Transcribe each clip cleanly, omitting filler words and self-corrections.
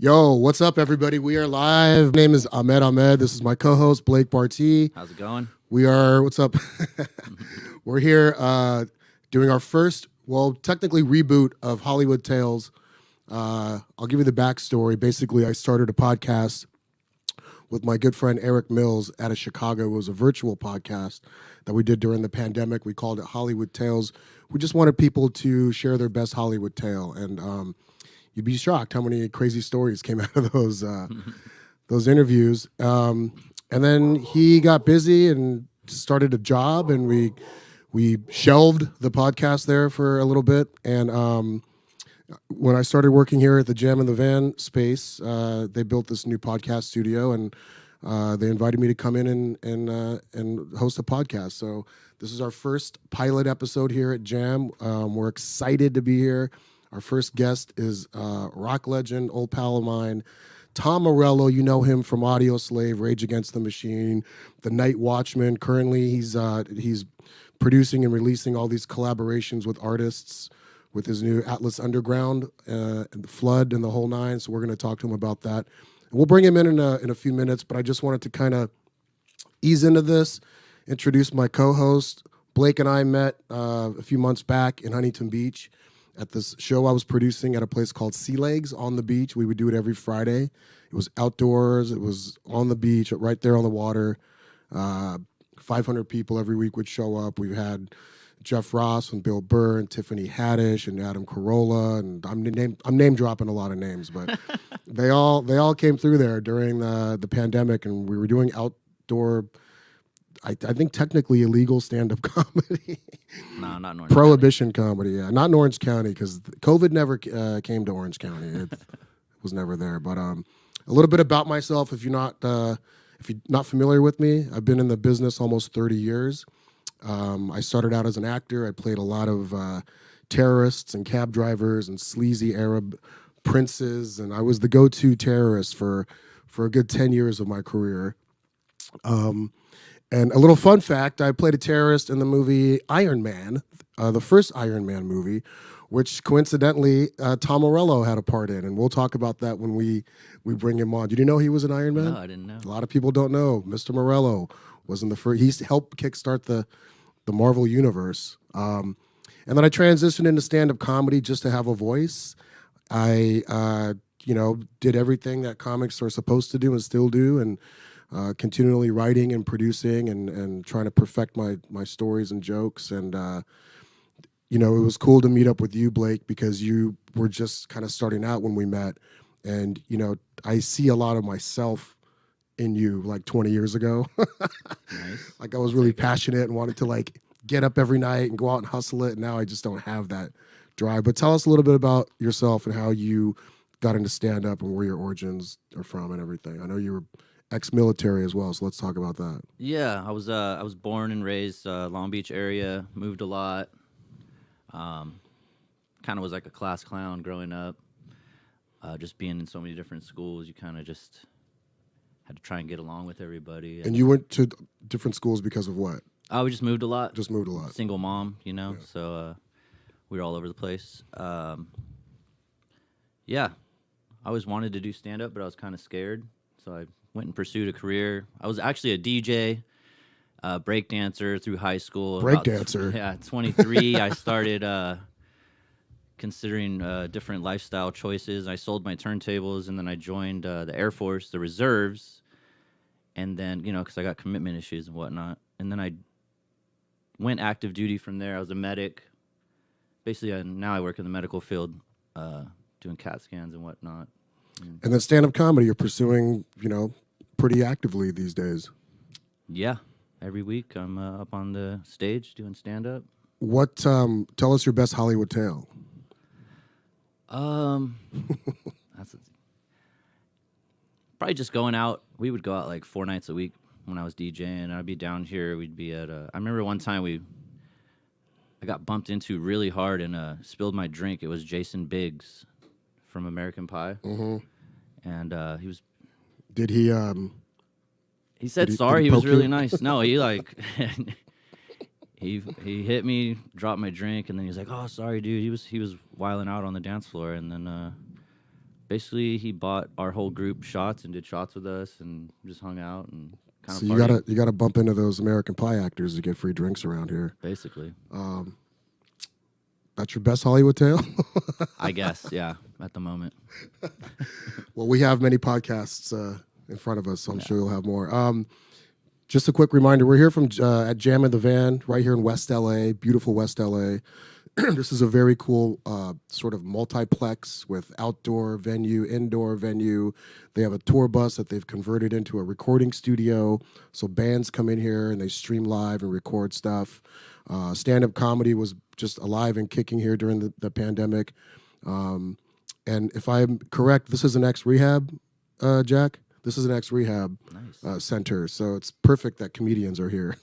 Yo, what's up, everybody? We are live. My name is Ahmed Ahmed. This is my co-host, Blake Barty. How's it going? What's up? We're here doing our first, technically reboot of Hollywood Tales. I'll give you the backstory. Basically, I started a podcast with my good friend Eric Mills out of Chicago. It was a virtual podcast that we did during the pandemic. We called it Hollywood Tales. We just wanted people to share their best Hollywood tale. And you'd be shocked how many crazy stories came out of those interviews. And then he got busy and started a job, and we shelved the podcast there for a little bit. And when I started working here at the Jam in the Van space, they built this new podcast studio, and they invited me to come in and host a podcast. So this is our first pilot episode here at Jam. We're excited to be here. Our first guest is rock legend, old pal of mine, Tom Morello. You know him from Audio Slave, Rage Against the Machine, The Night Watchman. Currently, he's producing and releasing all these collaborations with artists with his new Atlas Underground, and the Flood, and the whole nine. So we're going to talk to him about that. And we'll bring him in a few minutes, but I just wanted to kind of ease into this, introduce my co-host. Blake and I met a few months back in Huntington Beach at this show I was producing at a place called Sea Legs on the beach. We would do it every Friday. It was outdoors. It was on the beach, right there on the water. 500 people every week would show up. We've had Jeff Ross and Bill Burr and Tiffany Haddish and Adam Carolla, and I'm name dropping a lot of names, but they all came through there during the pandemic, and we were doing outdoor, I think technically illegal stand-up comedy. No, not in Orange Prohibition comedy, yeah. Not in Orange County, because COVID never came to Orange County. It was never there. But a little bit about myself, if you're not familiar with me, I've been in the business almost 30 years. I started out as an actor. I played a lot of terrorists and cab drivers and sleazy Arab princes, and I was the go-to terrorist for a good 10 years of my career. And a little fun fact, I played a terrorist in the movie Iron Man, the first Iron Man movie, which coincidentally Tom Morello had a part in, and we'll talk about that when we bring him on. Did you know he was an Iron Man? No, I didn't know. A lot of people don't know. Mr. Morello was in the first. He helped kickstart the Marvel Universe. And then I transitioned into stand-up comedy just to have a voice. I did everything that comics are supposed to do and still do, and continually writing and producing and trying to perfect my stories and jokes. And, it was cool to meet up with you, Blake, because you were just kind of starting out when we met. And, I see a lot of myself in you like 20 years ago. Nice. Like I was really passionate and wanted to like get up every night and go out and hustle it. And now I just don't have that drive. But tell us a little bit about yourself and how you got into stand-up and where your origins are from and everything. I know you were ex-military as well, so let's talk about that. Yeah, I was born and raised Long Beach area. Moved a lot. Kind of was like a class clown growing up. Just being in so many different schools, you kind of just had to try and get along with everybody. And you went to different schools because of what? We just moved a lot. Just moved a lot. Single mom, Yeah. so we were all over the place. Yeah, I always wanted to do stand-up, but I was kind of scared, so I went and pursued a career. I was actually a DJ, breakdancer through high school. Breakdancer? Yeah, 23, I started considering different lifestyle choices. I sold my turntables, and then I joined the Air Force, the reserves, and then, because I got commitment issues and whatnot. And then I went active duty from there. I was a medic. Basically, now I work in the medical field, doing CAT scans and whatnot. And then stand-up comedy you're pursuing, pretty actively these days. Yeah, every week I'm up on the stage doing stand-up. What? Tell us your best Hollywood tale. That's probably just going out. We would go out like 4 nights a week when I was DJing. I'd be down here. We'd be at I remember one time I got bumped into really hard and spilled my drink. It was Jason Biggs from American Pie. Mm-hmm. And he was. Did he? He said did sorry. he He was poke really you? nice. No, he like he hit me, dropped my drink, and then he was like, "Oh, sorry, dude." He was wilding out on the dance floor, and then basically he bought our whole group shots and did shots with us and just hung out and kind So of you gotta bump into those American Pie actors to get free drinks around here. basically. That's your best Hollywood tale? I guess, yeah, at the moment. Well, we have many podcasts in front of us, so I'm sure you'll have more. Just a quick reminder, we're here from at Jam in the Van, right here in West LA, beautiful West LA. This is a very cool sort of multiplex with outdoor venue, indoor venue. They have a tour bus that they've converted into a recording studio. So bands come in here and they stream live and record stuff. Stand-up comedy was just alive and kicking here during the pandemic. And if I'm correct, this is an ex-rehab, Jack? This is an ex-rehab center, so it's perfect that comedians are here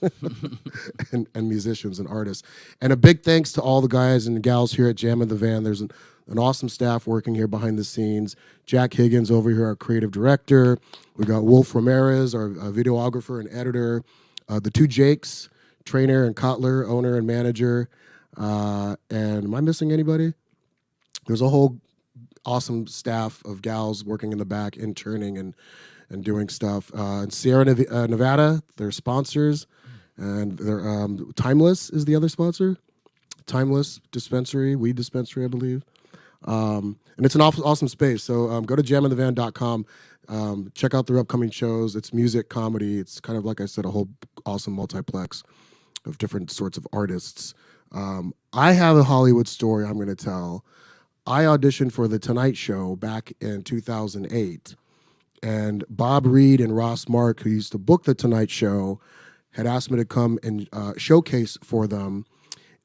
and musicians and artists. And a big thanks to all the guys and gals here at Jam in the Van. There's an awesome staff working here behind the scenes. Jack Higgins over here, our creative director. We got Wolf Ramirez, our videographer and editor. The two Jakes, trainer and Kotler, owner and manager. And am I missing anybody? There's a whole awesome staff of gals working in the back, interning and doing stuff. In Sierra Nevada, they're sponsors, and they're Timeless is the other sponsor. Timeless dispensary, weed dispensary, I believe. And it's an awesome space. So go to jaminthevan.com. Check out their upcoming shows. It's music, comedy. It's kind of, like I said, a whole awesome multiplex of different sorts of artists. I have a Hollywood story I'm going to tell. I auditioned for The Tonight Show back in 2008, and Bob Reed and Ross Mark, who used to book The Tonight Show, had asked me to come and showcase for them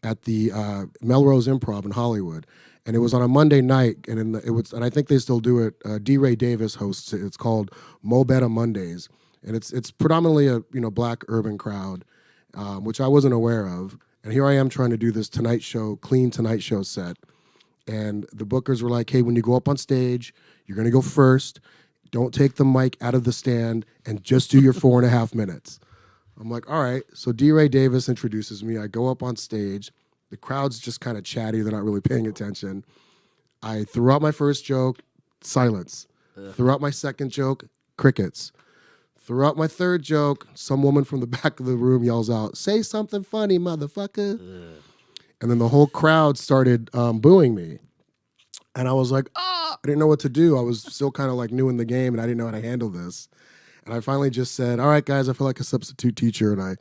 at the Melrose Improv in Hollywood. And it was on a Monday night, and and I think they still do it. D. Ray Davis hosts it. It's called Mo Better Mondays, and it's predominantly a black urban crowd, which I wasn't aware of. And here I am trying to do this Tonight Show, clean Tonight Show set. And the bookers were like, hey, when you go up on stage, you're going to go first. Don't take the mic out of the stand and just do your 4.5 minutes. I'm like, all right. So D. Ray Davis introduces me. I go up on stage. The crowd's just kind of chatty. They're not really paying attention. I threw out my first joke, silence. Threw out my second joke, crickets. Threw out my third joke, some woman from the back of the room yells out, say something funny, motherfucker. And then the whole crowd started booing me. And I was like, I didn't know what to do. I was still kind of like new in the game, and I didn't know how to handle this. And I finally just said, all right, guys, I feel like a substitute teacher. And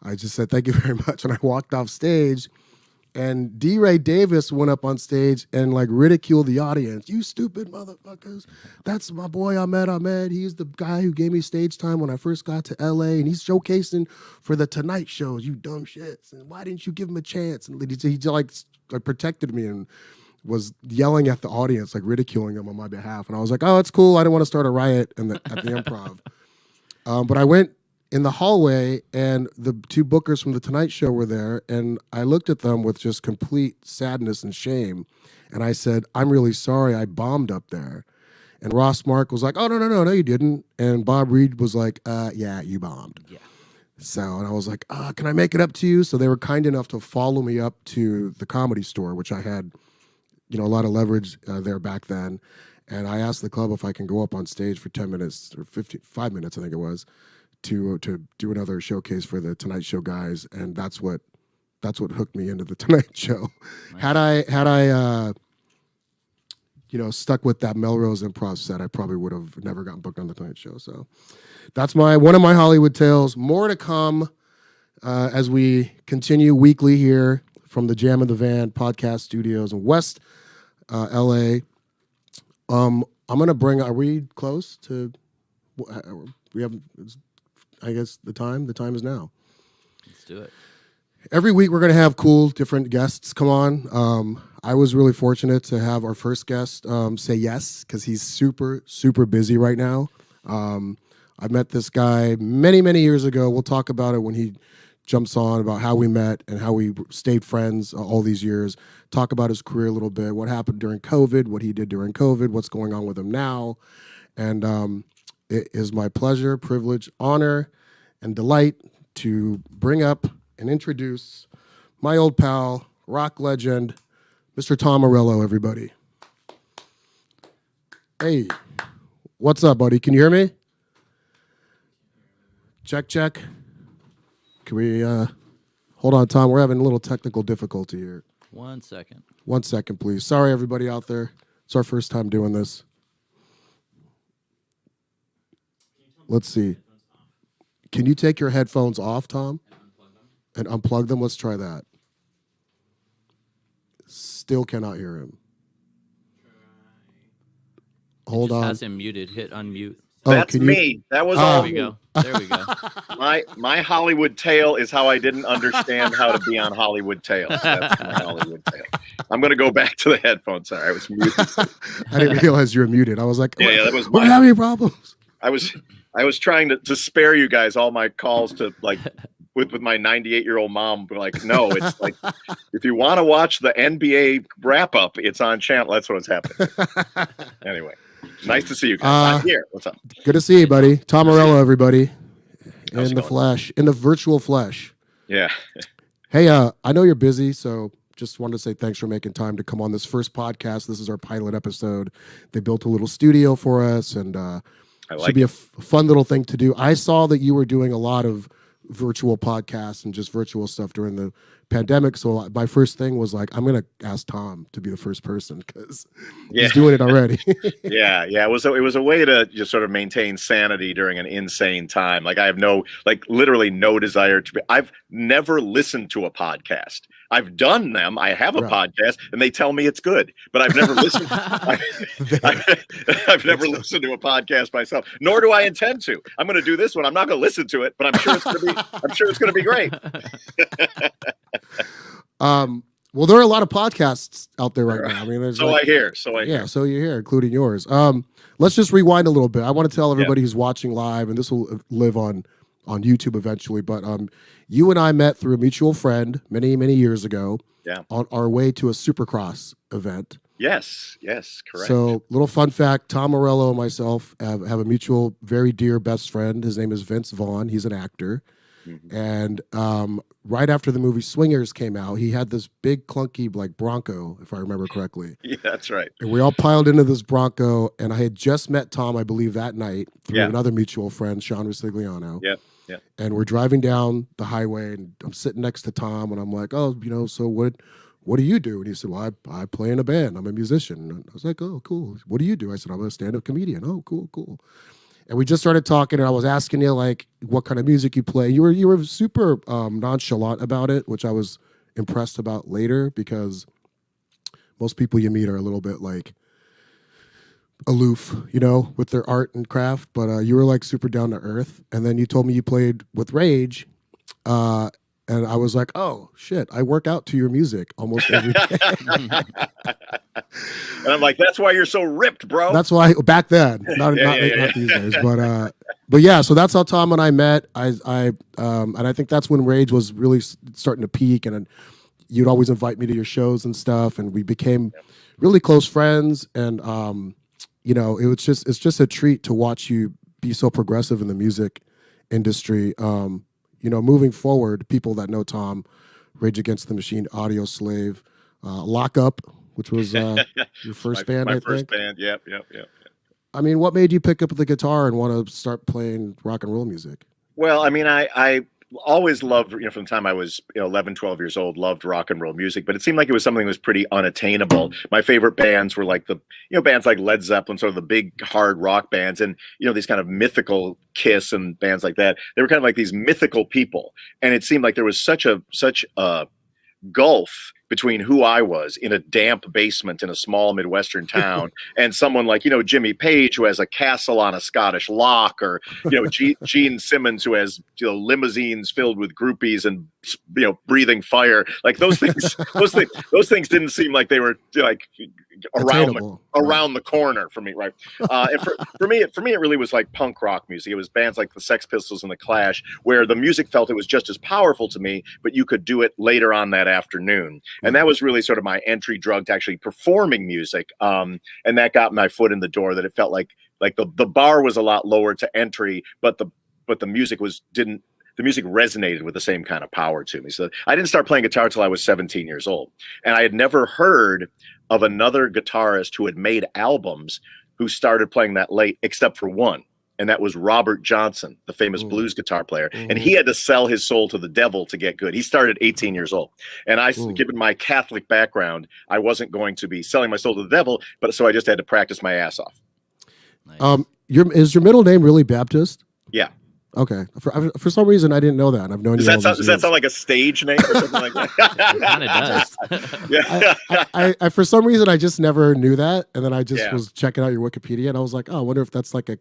I just said, thank you very much. And I walked off stage. And D. Ray Davis went up on stage and like ridiculed the audience. You stupid motherfuckers. That's my boy Ahmed Ahmed. He's the guy who gave me stage time when I first got to LA. And he's showcasing for the Tonight Shows, you dumb shits. And why didn't you give him a chance? And he like protected me and was yelling at the audience, like ridiculing them on my behalf. And I was like, oh, it's cool. I didn't want to start a riot at the Improv. But I went in the hallway, and the two bookers from The Tonight Show were there, and I looked at them with just complete sadness and shame, and I said, I'm really sorry, I bombed up there. And Ross Mark was like, oh, no, you didn't. And Bob Reed was like, yeah, you bombed. Yeah. So, and I was like, can I make it up to you? So they were kind enough to follow me up to the Comedy Store, which I had, a lot of leverage there back then. And I asked the club if I can go up on stage for 10 minutes, or 5 minutes, I think it was, to do another showcase for the Tonight Show guys, and that's what hooked me into the Tonight Show. Nice. Had I stuck with that Melrose Improv set, I probably would have never gotten booked on the Tonight Show. So that's one of my Hollywood tales. More to come as we continue weekly here from the Jam in the Van podcast studios in West LA. I'm gonna bring. Are we close to? We have. I guess the time is now. Let's do it. Every week we're going to have cool, different guests come on. I was really fortunate to have our first guest say yes, because he's super, super busy right now. I met this guy many, many years ago. We'll talk about it when he jumps on, about how we met and how we stayed friends all these years. Talk about his career a little bit, what happened during COVID, what he did during COVID, what's going on with him now. And it is my pleasure, privilege, honor, and delight to bring up and introduce my old pal, rock legend, Mr. Tom Morello, everybody. Hey, what's up, buddy? Can you hear me? Check, check. Can we hold on, Tom? We're having a little technical difficulty here. 1 second. 1 second, please. Sorry, everybody out there. It's our first time doing this. Let's see. Can you take your headphones off, Tom? And unplug them? Let's try that. Still cannot hear him. Hold Just on. has him muted. Hit unmute. That's me. That was all There we me. go. There we go. My Hollywood tale is how I didn't understand how to be on Hollywood Tales. That's my Hollywood tale. I'm going to go back to the headphones. Sorry, I was muted. I didn't realize you were muted. I was like, Yeah, that was we're having problems. I was trying to spare you guys all my calls to like with my 98-year-old mom. But like, no, it's like if you want to watch the NBA wrap up, it's on channel. That's what's happening. Anyway. Nice to see you guys. I'm here. What's up? Good to see you, buddy. Tom Morello, everybody. How's In it the going? flesh. In the virtual flesh. Yeah. Hey, I know you're busy, so just wanted to say thanks for making time to come on this first podcast. This is our pilot episode. They built a little studio for us, and I like should be a fun little thing to do. I saw that you were doing a lot of virtual podcasts and just virtual stuff during the pandemic. So my first thing was like, I'm going to ask Tom to be the first person because Yeah. he's doing it already. Yeah. It was a way to just sort of maintain sanity during an insane time. Like I have literally no desire to be. I've never listened to a podcast. I've done them. I have a podcast, and they tell me it's good, but I've never listened. I've never listened to a podcast myself. Nor do I intend to. I'm going to do this one. I'm not going to listen to it, but I'm sure it's going to be. I'm sure it's going to be great. Well, there are a lot of podcasts out there right now. I mean, there's I hear. So I hear. Yeah, so you're here, including yours. Let's just rewind a little bit. I want to tell everybody who's watching live, and this will live on YouTube eventually. But you and I met through a mutual friend many years ago. Yeah. On our way to a Supercross event. Yes, correct. So, little fun fact: Tom Morello and myself have a mutual, very dear best friend. His name is Vince Vaughn. He's an actor. Mm-hmm. And right after the movie Swingers came out, he had this big clunky like Bronco, if I remember correctly. Yeah, that's right. And we all piled into this Bronco, and I had just met Tom, I believe, that night through another mutual friend, Sean Rosigliano. Yep. And we're driving down the highway, and I'm sitting next to Tom, and I'm like, oh, so what do you do? And he said, well, I play in a band. I'm a musician. And I was like, oh, cool. What do you do? I said, I'm a stand-up comedian. Oh, cool. And we just started talking, and I was asking you like what kind of music you play. You were super nonchalant about it, which I was impressed about later because most people you meet are a little bit like aloof, with their art and craft. But you were like super down to earth. And then you told me you played with Rage, and I was like, oh shit, I work out to your music almost every day. And I'm like, that's why you're so ripped, bro. That's why back then, not these days, but yeah. So that's how Tom and I met. And I think that's when Rage was really starting to peak, and you'd always invite me to your shows and stuff, and we became really close friends. And it's just a treat to watch you be so progressive in the music industry. Moving forward, people that know Tom, Rage Against the Machine, Audio Slave, Lock Up, which was your first band, I think. My first band, yep. I mean, what made you pick up the guitar and want to start playing rock and roll music? Well, I mean, I always loved, from the time I was 11, 12 years old, loved rock and roll music, but it seemed like it was something that was pretty unattainable. My favorite bands were like bands like Led Zeppelin, sort of the big hard rock bands, and these kind of mythical Kiss and bands like that. They were kind of like these mythical people, and it seemed like there was such a gulf between who I was in a damp basement in a small Midwestern town and someone like, Jimmy Page, who has a castle on a Scottish loch, or, Gene Simmons, who has, limousines filled with groupies and, breathing fire. Like those things, those things didn't seem like they were like around the corner for me. Right. And for me, it really was like punk rock music. It was bands like the Sex Pistols and the Clash, where the music felt it was just as powerful to me, but you could do it later on that afternoon. And that was really sort of my entry drug to actually performing music. And that got my foot in the door, that it felt like the bar was a lot lower to entry, but the music the music resonated with the same kind of power to me. So I didn't start playing guitar till I was 17 years old. And I had never heard of another guitarist who had made albums who started playing that late, except for one. And that was Robert Johnson, the famous blues guitar player. And he had to sell his soul to the devil to get good. He started 18 years old. And given my Catholic background, I wasn't going to be selling my soul to the devil, but so I just had to practice my ass off. Nice. Is your middle name really Baptist? Yeah. Okay. For some reason, I didn't know that. And I've known you. Does that sound like a stage name or something like that? It kind of does. Yeah. I for some reason I just never knew that, and then I just was checking out your Wikipedia, and I was like, oh, I wonder if that's like a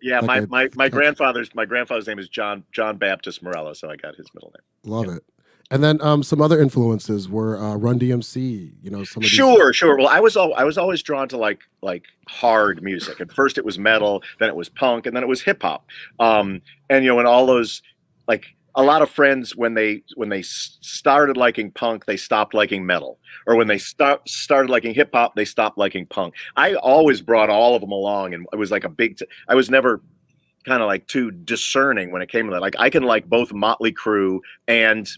my grandfather's name is John Baptist Morello, so I got his middle name. Love it. And then some other influences were Run DMC. You know, some of Sure. Well, I was always drawn to like hard music. At first, it was metal, then it was punk, and then it was hip hop. And and all those, like, a lot of friends when they started liking punk, they stopped liking metal, or when they started liking hip hop, they stopped liking punk. I always brought all of them along, and it was like I was never kind of like too discerning when it came to that. Like, I can like both Motley Crue and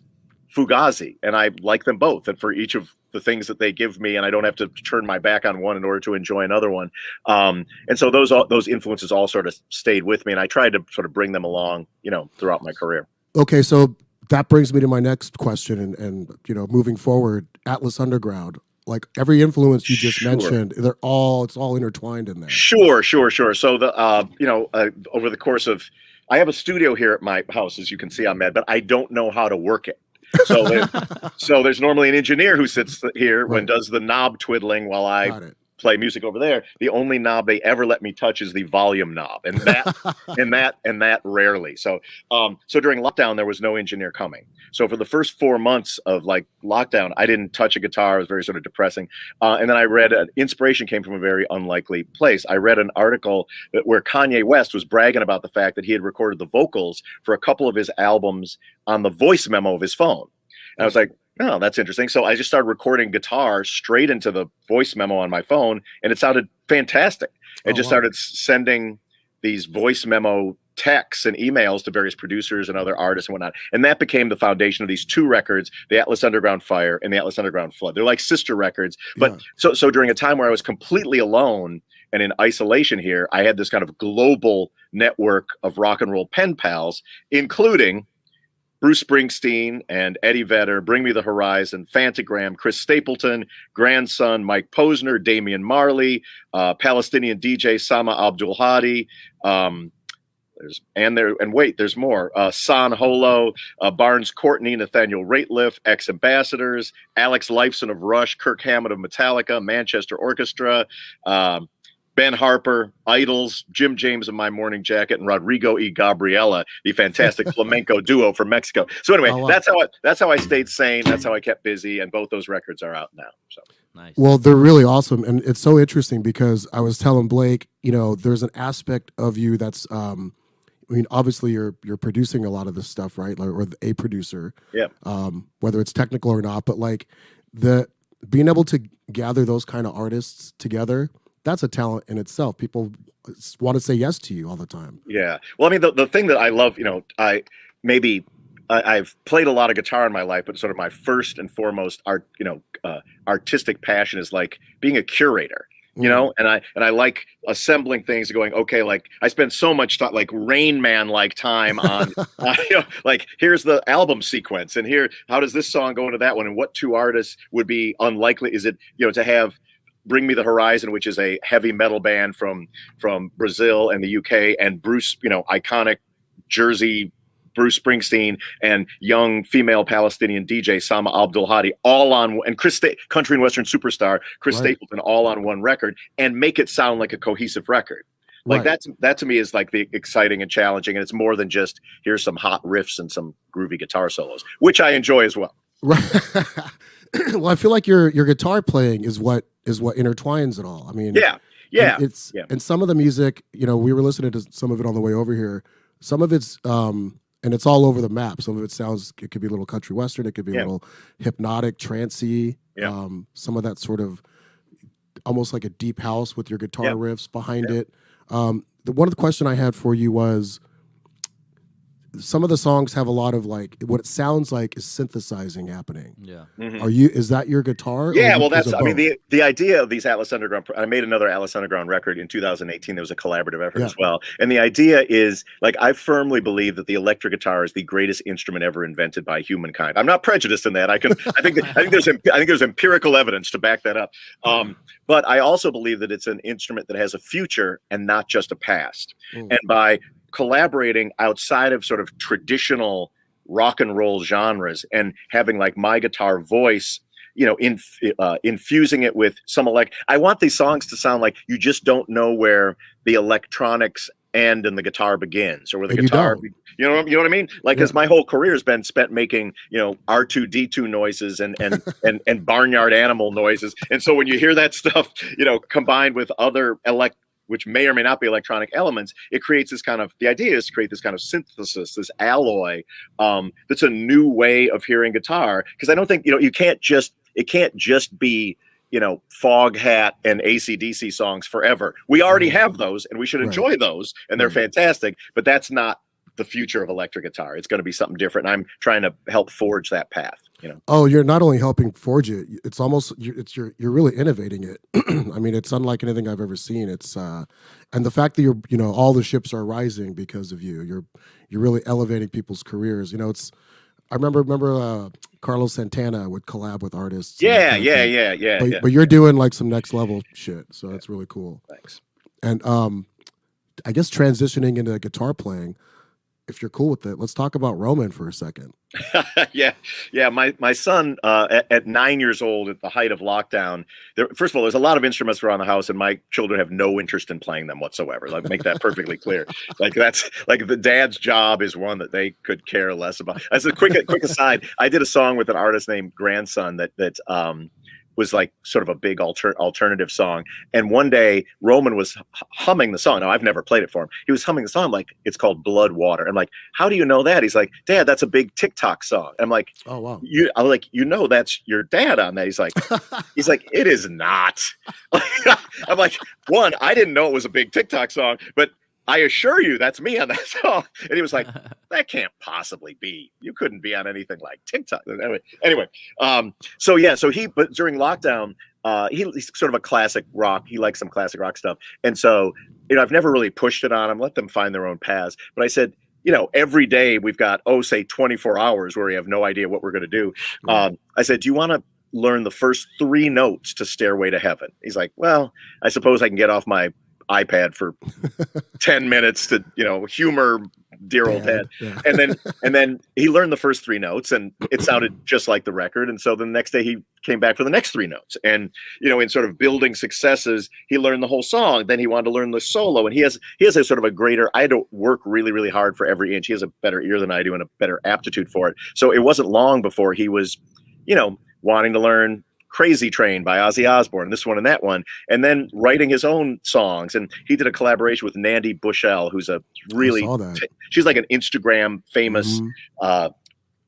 Fugazi, and I like them both, and for each of the things that they give me, and I don't have to turn my back on one in order to enjoy another one. And so those influences all sort of stayed with me, and I tried to sort of bring them along, throughout my career. Okay, so that brings me to my next question, and moving forward, Atlas Underground, like every influence you just mentioned, it's all intertwined in there. Sure. So over the course of, I have a studio here at my house, as you can see, Ahmed, but I don't know how to work it. So there's normally an engineer who sits here and does the knob twiddling while I play music over there. The only knob they ever let me touch is the volume knob, and that rarely. So during lockdown, there was no engineer coming. So for the first 4 months of like lockdown, I didn't touch a guitar. It was very sort of depressing. And then I read inspiration came from a very unlikely place. I read an article where Kanye West was bragging about the fact that he had recorded the vocals for a couple of his albums on the voice memo of his phone. And I was like, oh, that's interesting. So I just started recording guitar straight into the voice memo on my phone, and it sounded fantastic. I started sending these voice memo texts and emails to various producers and other artists and whatnot. And that became the foundation of these two records, the Atlas Underground Fire and the Atlas Underground Flood. They're like sister records. But so during a time where I was completely alone and in isolation here, I had this kind of global network of rock and roll pen pals, including Bruce Springsteen and Eddie Vedder, Bring Me the Horizon, Fantagram, Chris Stapleton, Grandson, Mike Posner, Damian Marley, Palestinian DJ Sama Abdul Hadi. There's more. San Holo, Barnes Courtney, Nathaniel Rateliff, Ex-Ambassadors, Alex Lifeson of Rush, Kirk Hammett of Metallica, Manchester Orchestra, Ben Harper, Idols, Jim James of My Morning Jacket, and Rodrigo y Gabriela, the fantastic flamenco duo from Mexico. So anyway, that's how I stayed sane. That's how I kept busy, and both those records are out now. So nice. Well, they're really awesome, and it's so interesting because I was telling Blake, there's an aspect of you that's, obviously you're producing a lot of this stuff, right? Or a producer, whether it's technical or not, but like being able to gather those kind of artists together. That's a talent in itself. People want to say yes to you all the time. Yeah. Well, I mean, the thing that I love, I've played a lot of guitar in my life, but sort of my first and foremost artistic passion is like being a curator, and I like assembling things and going, okay, like I spend so much time, like Rain Man like time on, like here's the album sequence, and here, how does this song go into that one, and what two artists would be unlikely? Is it, to have Bring Me the Horizon, which is a heavy metal band from Brazil and the UK, and Bruce, iconic Jersey Bruce Springsteen, and young female Palestinian DJ Sama Abdul Hadi, all on, and country and western superstar Chris Stapleton, all on one record, and make it sound like a cohesive record. Like that to me is like the exciting and challenging, and it's more than just here's some hot riffs and some groovy guitar solos, which I enjoy as well. Right. Well, I feel like your guitar playing is what intertwines it all. I mean, and some of the music, we were listening to some of it on the way over here. Some of it's and it's all over the map. Some of it could be a little country western, it could be a little hypnotic, trancey. Some of that sort of almost like a deep house with your guitar riffs behind it. One of the question I had for you was, some of the songs have a lot of like what it sounds like is synthesizing happening. Yeah. Mhm. Is that your guitar? or Yeah, you- well, is that's, it I mean, both? the idea of these Atlas Underground, I made another Atlas Underground record in 2018. There was a collaborative effort Yeah. as well. And the idea is, like, I firmly believe that the electric guitar is the greatest instrument ever invented by humankind. I'm not prejudiced in that. I think there's empirical evidence to back that up. But I also believe that it's an instrument that has a future and not just a past. Mm. And by collaborating outside of sort of traditional rock and roll genres and having like my guitar voice, infusing it with some I want these songs to sound like you just don't know where the electronics end and the guitar begins, or where the And you guitar, don't. you know what I mean? Like, Yeah. because my whole career has been spent making, R2D2 noises and barnyard animal noises, and so when you hear that stuff, combined with other which may or may not be electronic elements, it creates this kind of, the idea is to create this kind of synthesis, this alloy, that's a new way of hearing guitar. Because I don't think, it can't just be, Foghat and AC/DC songs forever. We already have those, and we should enjoy those, and they're fantastic, but that's not the future of electric guitar. It's going to be something different, and I'm trying to help forge that path. Oh, you're not only helping forge it, it's almost you're really innovating it. I mean, it's unlike anything I've ever seen. It's and the fact that all the ships are rising because of you. You're really elevating people's careers. I remember Carlos Santana would collab with artists. Yeah. But you're doing like some next level shit, so that's really cool. Thanks. And I guess transitioning into guitar playing, if you're cool with it, let's talk about Roman for a second. Yeah. My son, at 9 years old, at the height of lockdown, first of all, there's a lot of instruments around the house, and my children have no interest in playing them whatsoever. Like, make that perfectly clear. Like, that's like the dad's job is one that they could care less about. As a quick aside, I did a song with an artist named Grandson that was like sort of a big alternative song. And one day Roman was humming the song. Now, I've never played it for him. He was humming the song, like, it's called Blood Water. I'm like, how do you know that? He's like, Dad, that's a big TikTok song. I'm like, oh, wow. I'm like, that's your dad on that. He's like, it is not. I'm like, one, I didn't know it was a big TikTok song, but I assure you that's me on that song. And he was like, that can't possibly be. You couldn't be on anything like TikTok. Anyway, but during lockdown, he's sort of a classic rock. He likes some classic rock stuff. And so, I've never really pushed it on him, let them find their own paths. But I said, every day we've got, say 24 hours where we have no idea what we're going to do. I said, do you want to learn the first 3 notes to Stairway to Heaven? He's like, well, I suppose I can get off my iPad for 10 minutes to humor dear old dad. Yeah. and then he learned the first 3 notes, and it sounded just like the record. And so the next day he came back for the next 3 notes, and in sort of building successes, he learned the whole song. Then he wanted to learn the solo, and he has a sort of a greater, I had to work really, really hard for every inch. He has a better ear than I do and a better aptitude for it. So it wasn't long before he was wanting to learn Crazy Train by Ozzy Osbourne, this one and that one, and then writing his own songs. And he did a collaboration with Nandi Bushell, who's a really, she's like an Instagram famous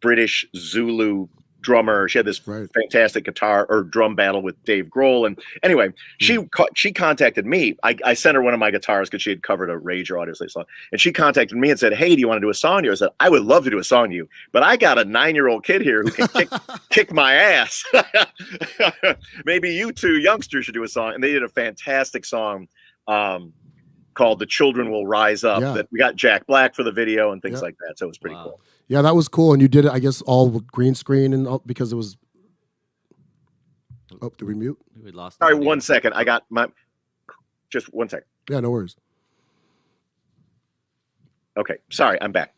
British Zulu drummer. She had this fantastic guitar or drum battle with Dave Grohl. And anyway, she contacted me. I sent her one of my guitars because she had covered a Rage or Audioslave song. And she contacted me and said, hey, do you want to do a song to you? I said, I would love to do a song to you, but I got a 9-year-old kid here who can kick my ass. Maybe you 2 youngsters should do a song. And they did a fantastic song called The Children Will Rise Up. That we got Jack Black for the video and things like that. So it was pretty cool. Yeah, that was cool. And you did it, I guess, all with green screen and all, because it was. Oh, did we mute? We lost. Sorry, 1 second. I got just 1 second. Yeah, no worries. Okay, sorry, I'm back.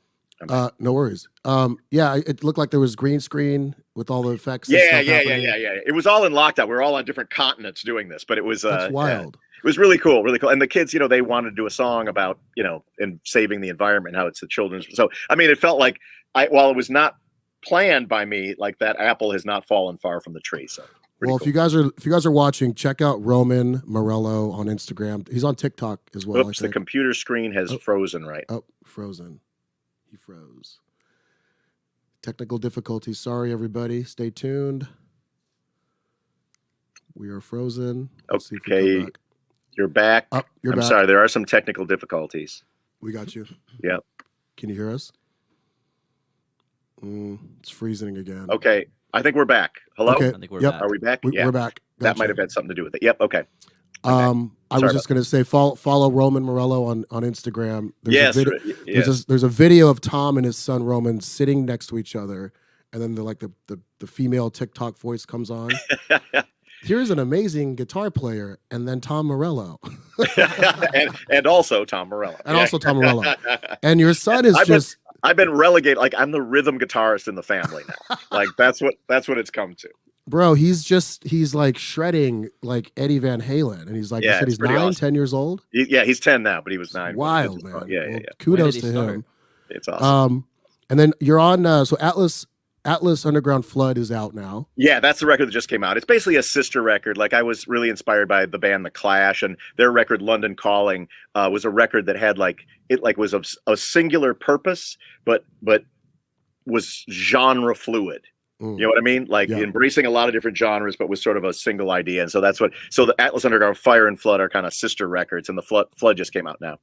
No worries. It looked like there was green screen with all the effects. Yeah. It was all in lockdown. We were all on different continents doing this, but it was that's wild. It was really cool, really cool. And the kids, they wanted to do a song about, and saving the environment, how it's the children's. So, I mean, it felt like while it was not planned by me, like that apple has not fallen far from the tree. So, well, cool. if you guys are watching, check out Roman Morello on Instagram. He's on TikTok as well. Oops, the computer screen has frozen. Right. Oh, frozen. He froze. Technical difficulties. Sorry, everybody. Stay tuned. We are frozen. Let's see if we come back. You're back. You're back. Sorry, there are some technical difficulties. We got you. Yep. Can you hear us? It's freezing again. Okay, I think we're back. Hello? Okay. I think we're Yep. back. Are we back? We're back. That Gotcha. might have had something to do with it. Yep, okay. I Sorry was just going to say follow Roman Morello on Instagram. Yes, There's a video of Tom and his son Roman sitting next to each other, and then the female TikTok voice comes on. Here's an amazing guitar player, and then Tom Morello. and also Tom Morello. And also Tom Morello. And your son is I've been relegated, like I'm the rhythm guitarist in the family now. Like that's what it's come to. Bro, he's like shredding like Eddie Van Halen, and he's like, you said he's 9, awesome. 10 years old. He's 10 now, but he was 9. Wild, man. Yeah, well, yeah. Kudos When to did he him. It's awesome. And then you're on. So Atlas Underground Flood is out now. Yeah, that's the record that just came out. It's basically a sister record. Like I was really inspired by the band The Clash, and their record London Calling was a record that had was a singular purpose, but was genre fluid. You know what I mean? Like embracing a lot of different genres, but with sort of a single idea. And so so the Atlas Underground Fire and Flood are kind of sister records, and the Flood just came out now.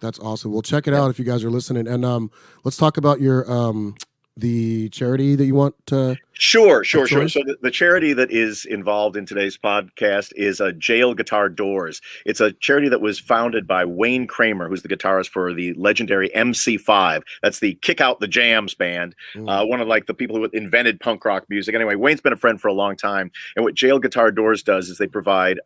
That's awesome. Well, check it out if you guys are listening. And let's talk about your the charity that you want to. Sure. So the charity that is involved in today's podcast is Jail Guitar Doors. It's a charity that was founded by Wayne Kramer, who's the guitarist for the legendary MC5. That's the Kick Out the Jams band. One of like the people who invented punk rock music. Anyway, Wayne's been a friend for a long time. And what Jail Guitar Doors does is they provide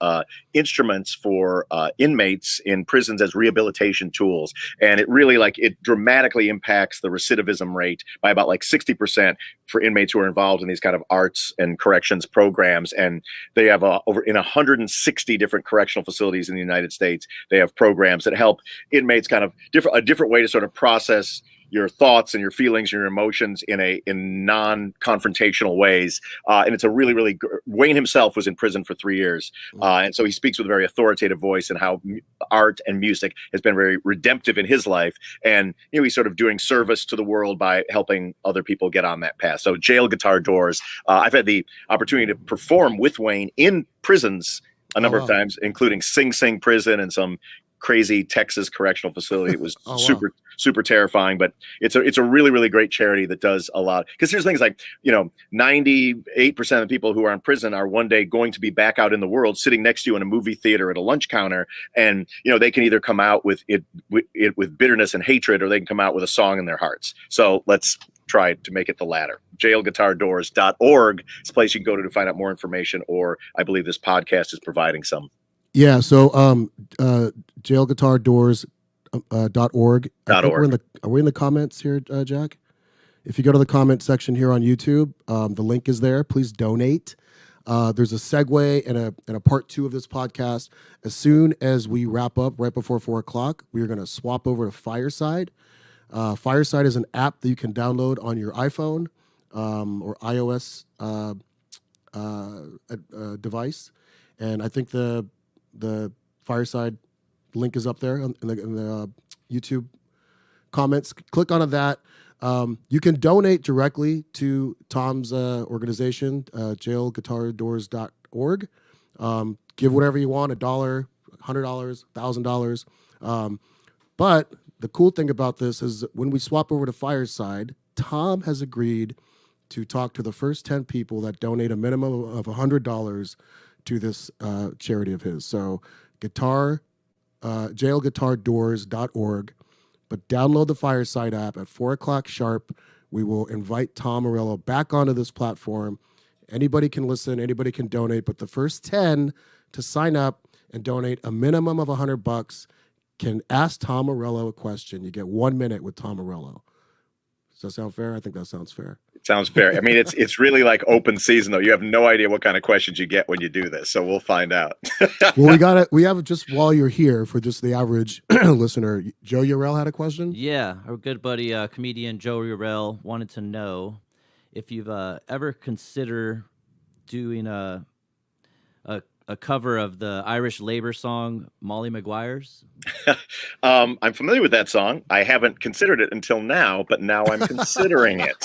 instruments for inmates in prisons as rehabilitation tools. And it really it dramatically impacts the recidivism rate by about 60% for inmates who are involved in these kind of arts and corrections programs. And they have over in 160 different correctional facilities in the United States. They have programs that help inmates kind of a different way to sort of process your thoughts and your feelings and your emotions in non-confrontational ways. And it's a really Wayne himself was in prison for 3 years. And so he speaks with a very authoritative voice and how art and music has been very redemptive in his life. And, he's sort of doing service to the world by helping other people get on that path. So Jail Guitar Doors, I've had the opportunity to perform with Wayne in prisons a number of times, including Sing Sing prison and some crazy Texas correctional facility. It was super terrifying, but it's a really great charity that does a lot. Because here's things 98% of the people who are in prison are one day going to be back out in the world, sitting next to you in a movie theater at a lunch counter, and they can either come out with bitterness and hatred, or they can come out with a song in their hearts. So let's try to make it the latter. jailguitardoors.org is a place you can go to find out more information, or I believe this podcast is providing some. Yeah, so jailguitardoors.org. Are we in the comments here, Jack? If you go to the comment section here on YouTube, the link is there. Please donate. There's a segue and a part 2 of this podcast. As soon as we wrap up, right before 4 o'clock, we are going to swap over to Fireside. Fireside is an app that you can download on your iPhone or iOS device, and I think the Fireside link is up there in the YouTube comments. Click on that. You can donate directly to Tom's organization, jailguitardoors.org. Give whatever you want, $1, $100, $1,000. But the cool thing about this is when we swap over to Fireside, Tom has agreed to talk to the first 10 people that donate a minimum of $100 to this charity of his. So jailguitardoors.org, but download the Fireside app at 4 o'clock sharp. We will invite Tom Morello back onto this platform. Anybody can listen, anybody can donate, but the first 10 to sign up and donate a minimum of $100 can ask Tom Morello a question. You get 1 minute with Tom Morello. Does that sound fair? I think that sounds fair. It sounds fair. I mean, it's really like open season, though. You have no idea what kind of questions you get when you do this, so we'll find out. Well, we have just while you're here for just the average listener. Joe Urell had a question. Yeah, our good buddy comedian Joe Urell wanted to know if you've ever considered doing a cover of the Irish labor song Molly Maguire's. I'm familiar with that song. I haven't considered it until now, but now I'm considering it.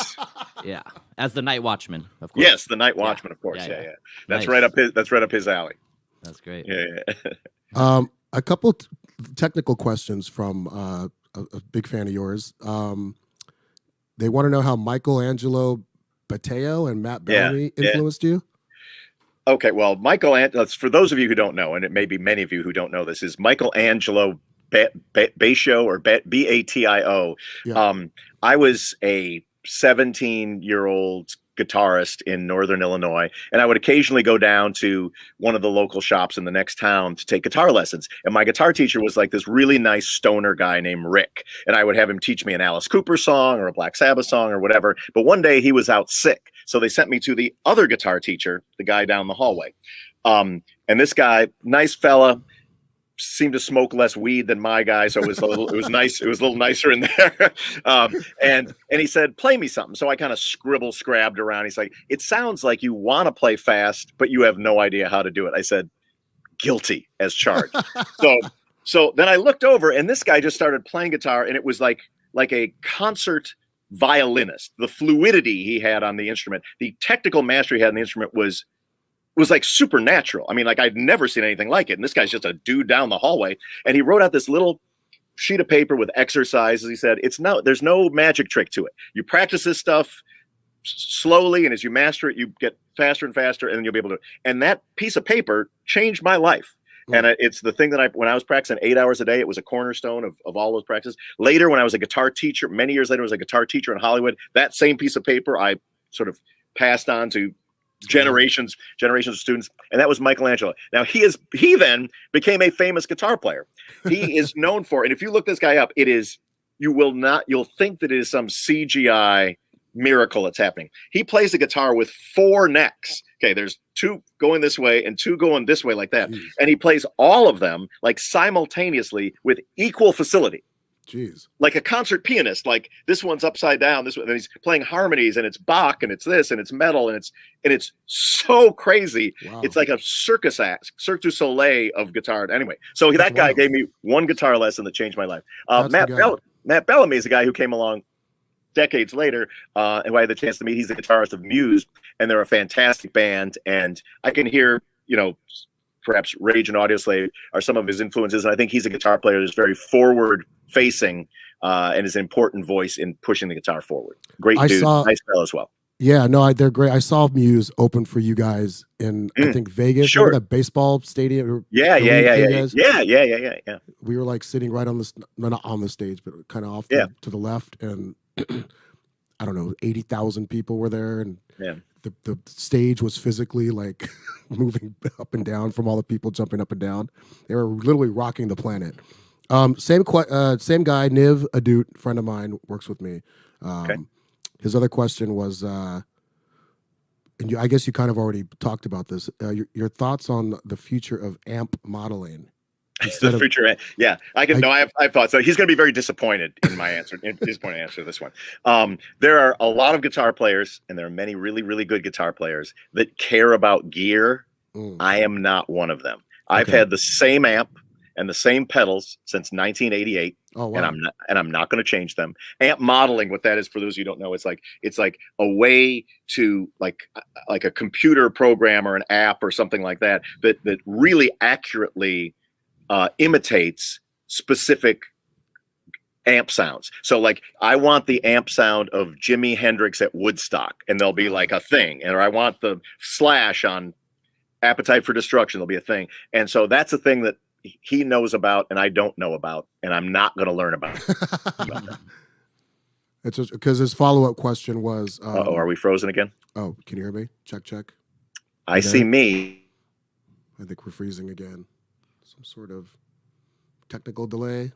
Yeah, as the Night Watchman, of course. Yes, the Night Watchman, of course. Yeah. That's nice. That's right up his alley. That's great. Yeah. A couple technical questions from a big fan of yours. they want to know how Michelangelo Bateo and Matt Bellamy influenced you. Okay, well, for those of you who don't know, and it may be many of you who don't know this, is Michelangelo Batio or Batio. Yeah. I was a 17-year-old guitarist in Northern Illinois, and I would occasionally go down to one of the local shops in the next town to take guitar lessons. And my guitar teacher was like this really nice stoner guy named Rick, and I would have him teach me an Alice Cooper song or a Black Sabbath song or whatever. But one day he was out sick, so they sent me to the other guitar teacher, the guy down the hallway. And this guy, nice fella, seemed to smoke less weed than my guy, so it was nice. It was a little nicer in there. And he said, "Play me something." So I kind of scrabbed around. He's like, "It sounds like you want to play fast, but you have no idea how to do it." I said, "Guilty as charged." So then I looked over, and this guy just started playing guitar, and it was like a concert violinist. The fluidity he had on the instrument, the technical mastery he had on the instrument was like supernatural. I mean, like I'd never seen anything like it. And this guy's just a dude down the hallway. And he wrote out this little sheet of paper with exercises. He said, there's no magic trick to it. You practice this stuff slowly, and as you master it, you get faster and faster, and then you'll be able to. And that piece of paper changed my life. And it's the thing that when I was practicing 8 hours a day, it was a cornerstone of all those practices. Later, when I was a guitar teacher, many years later, I was a guitar teacher in Hollywood. That same piece of paper I sort of passed on to generations of students, and that was Michelangelo. Now he then became a famous guitar player. He is known for, and if you look this guy up, you'll think that it is some CGI miracle that's happening. He plays the guitar with 4 necks. Okay, there's 2 going this way and 2 going this way like that. Jeez. And he plays all of them like simultaneously with equal facility. Jeez. Like a concert pianist, like this one's upside down, this one, and he's playing harmonies, and it's Bach, and it's this, and it's metal, and it's so crazy. Wow. It's like a circus act, Cirque du Soleil of guitar. Anyway, so that guy gave me one guitar lesson that changed my life. Matt Bellamy is a guy who came along decades later, who I had the chance to meet. He's the guitarist of Muse, and they're a fantastic band. And I can hear, perhaps Rage and Audioslave are some of his influences. And I think he's a guitar player that's very forward-facing and is an important voice in pushing the guitar forward. Great dude, nice fellow as well. Yeah, no, they're great. I saw Muse open for you guys in, I think, Vegas. Sure. Remember that baseball stadium? Yeah. We were like sitting right on not on the stage, but kind of off to the left. And I don't know, 80,000 people were there. And the stage was physically like moving up and down from all the people jumping up and down. They were literally rocking the planet. Same guy, Niv Adut, friend of mine, works with me. His other question was, and I guess you kind of already talked about this. Your thoughts on the future of amp modeling? The future, yeah. I have thoughts. So he's going to be very disappointed in my answer. Disappointed answer to this one. There are a lot of guitar players, and there are many really, really good guitar players that care about gear. I am not one of them. I've had the same amp and the same pedals since 1988. Oh, wow. And I'm not going to change them. Amp modeling, what that is, for those of you who don't know, it's like a way to like a computer program or an app or something like that really accurately imitates specific amp sounds. So like I want the amp sound of Jimi Hendrix at Woodstock, and there'll be like a thing. Or I want the Slash on Appetite for Destruction, there'll be a thing. And so that's a thing that he knows about and I don't know about, and I'm not going to learn about. It's just because his follow-up question was, are we frozen again? Oh, can you hear me? Check. I see me. I think we're freezing again. Some sort of technical delay.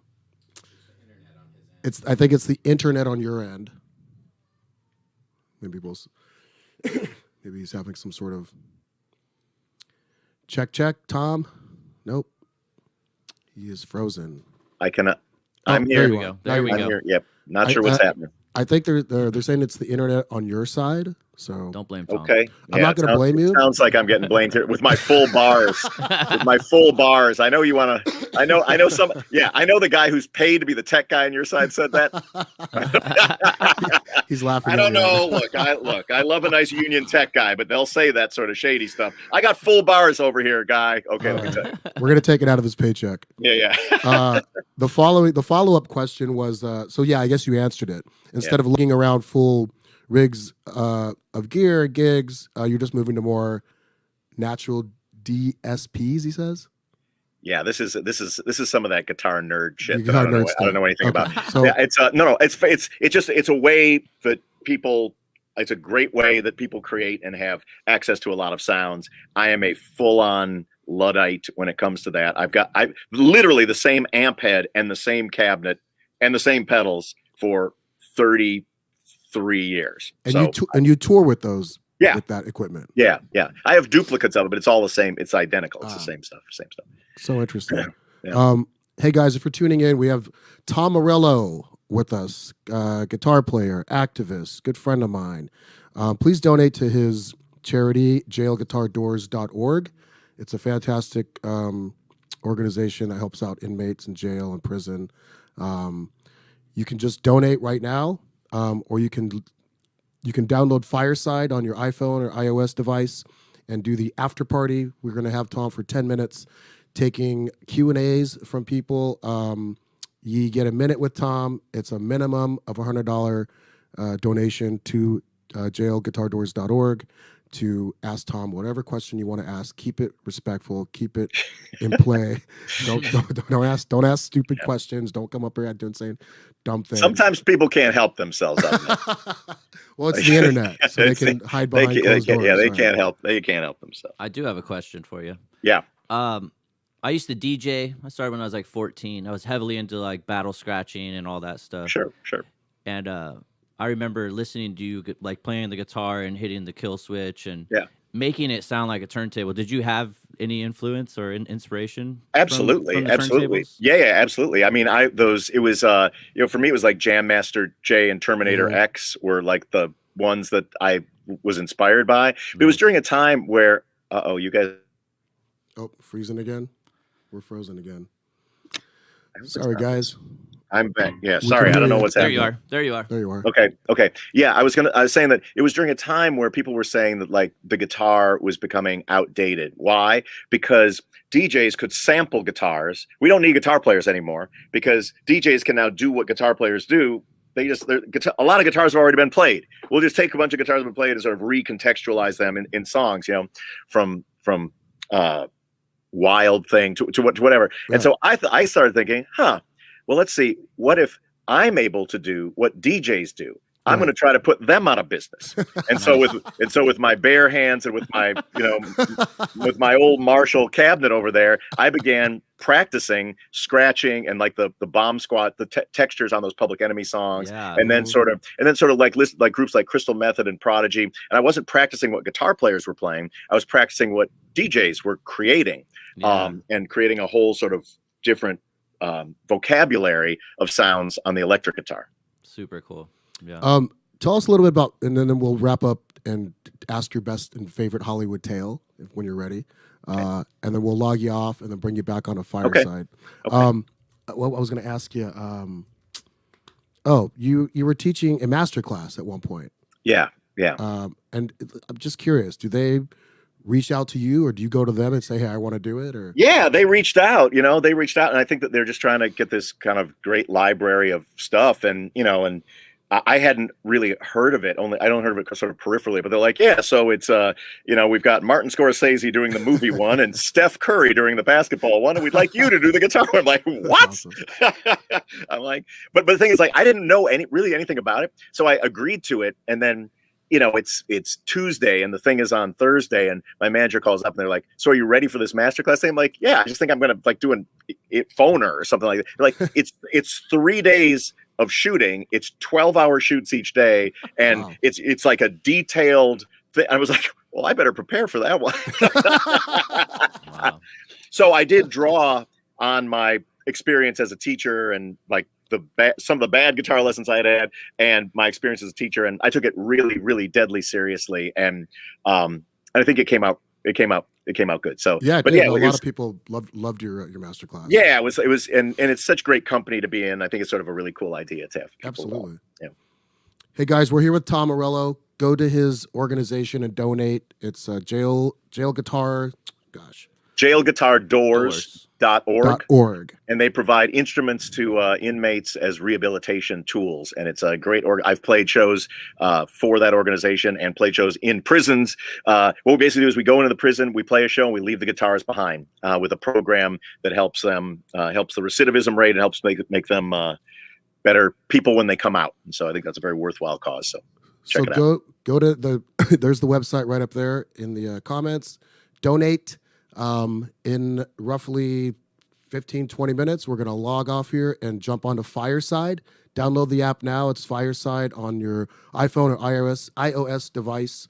I think it's the internet on your end. Maybe maybe he's having some sort of check. Tom, nope. He is frozen. I cannot. I'm here. There we go. Yep. Not sure what's happening. I think they're saying it's the internet on your side. So Don't blame Tom. Okay. I'm not going to blame you. Sounds like I'm getting blamed here with my full bars. With my full bars. I know you want to. I know some. Yeah, I know the guy who's paid to be the tech guy on your side said that. He's laughing. I don't know. I love a nice union tech guy, but they'll say that sort of shady stuff. I got full bars over here, guy. Okay, let me tell you. We're going to take it out of his paycheck. Yeah. The follow-up question was, so yeah, I guess you answered it. Instead of looking around full rigs of gear and gigs, you're just moving to more natural DSPs, he says. Yeah, this is some of that guitar nerd shit that Guitar I don't know anything about. So yeah, it's it's a way that people. It's a great way that people create and have access to a lot of sounds. I am a full-on Luddite when it comes to that. I literally the same amp head and the same cabinet and the same pedals for 33 years. And you tour with those. Yeah. With that equipment. Yeah. I have duplicates of it, but it's all the same. It's identical. It's the same stuff. So interesting. Yeah. Hey guys, if you're tuning in, we have Tom Morello with us, guitar player, activist, good friend of mine. Please donate to his charity, jailguitardoors.org. It's a fantastic organization that helps out inmates in jail and prison. You can just donate right now, or you can download Fireside on your iPhone or iOS device and do the after party. We're going to have Tom for 10 minutes taking Q&As from people. You get a minute with Tom. It's a minimum of $100 donation to jailguitardoors.org to ask Tom whatever question you want to ask. Keep it respectful. Keep it in play. Don't ask stupid questions. Don't come up here saying dumb things. Sometimes people can't help themselves. Well, it's the internet, so they can hide behind closed doors. Yeah, they can't help. They can't help themselves. I do have a question for you. Yeah. I used to DJ. I started when I was like 14. I was heavily into like battle scratching and all that stuff. Sure. And I remember listening to you like playing the guitar and hitting the kill switch and making it sound like a turntable. Did you have any influence or inspiration? Absolutely. From Absolutely. Yeah, absolutely. I mean, it was for me, it was like Jam Master Jay and Terminator X were like the ones that I was inspired by. But it was during a time where, you guys. Oh, freezing again. We're frozen again. Sorry, guys. I'm back. Yeah, sorry. I don't know what's happening. There you are. Okay. Yeah, I was saying that it was during a time where people were saying that like the guitar was becoming outdated. Why? Because DJs could sample guitars. We don't need guitar players anymore because DJs can now do what guitar players do. A lot of guitars have already been played. We'll just take a bunch of guitars that have been played and sort of recontextualize them in songs, from Wild Thing to whatever. Yeah. And so I started thinking, well, let's see. What if I'm able to do what DJs do? I'm going to try to put them out of business. And so with my bare hands and with my with my old Marshall cabinet over there, I began practicing scratching and like the bomb squat, the textures on those Public Enemy songs, and then sort of like list like groups like Crystal Method and Prodigy. And I wasn't practicing what guitar players were playing. I was practicing what DJs were creating, and creating a whole sort of different vocabulary of sounds on the electric guitar. Super cool. Yeah. Tell us a little bit about, and then we'll wrap up and ask your best and favorite Hollywood tale when you're ready. And then we'll log you off and then bring you back on a Fireside. Okay. Well, I was going to ask you. You were teaching a master class at one point. Yeah. And I'm just curious, do they reach out to you or do you go to them and say, hey, I want to do it? Or yeah, they reached out, and I think that they're just trying to get this kind of great library of stuff. And I hadn't really heard of it. I don't heard of it sort of peripherally, but they're like, yeah, so it's we've got Martin Scorsese doing the movie one and Steph Curry doing the basketball one, and we'd like you to do the guitar. I'm like, what? Awesome. I'm like, but the thing is, like, I didn't know anything about it, so I agreed to it, and then it's Tuesday and the thing is on Thursday, and my manager calls up and they're like, so are you ready for this masterclass thing? I'm like, yeah, I just think I'm gonna like do an phoner or something like that. They're like, it's 3 days of shooting. It's 12-hour shoots each day, and wow. it's like a detailed thing. I was like, well, I better prepare for that one. Wow. So I did draw on my experience as a teacher and like some of the bad guitar lessons I had and my experience as a teacher, and I took it really, really deadly seriously, and I think it came out good. So Yeah, it but did. yeah, A lot of people loved your master class. yeah, it was, and it's such great company to be in. I think it's sort of a really cool idea to have people Absolutely. Yeah. Hey guys, we're here with Tom Morello. Go to his organization and donate. It's jail guitar. Gosh. jailguitardoors.org. And they provide instruments to inmates as rehabilitation tools. And it's a great I've played shows for that organization and played shows in prisons. What we basically do is we go into the prison, we play a show, and we leave the guitars behind with a program that helps them, helps the recidivism rate and helps make them better people when they come out. And so I think that's a very worthwhile cause. So check it out. Go to the there's the website right up there in the comments. Donate. In roughly 15-20 minutes, we're going to log off here and jump onto Fireside. Download the app now. It's Fireside on your iPhone or iOS device.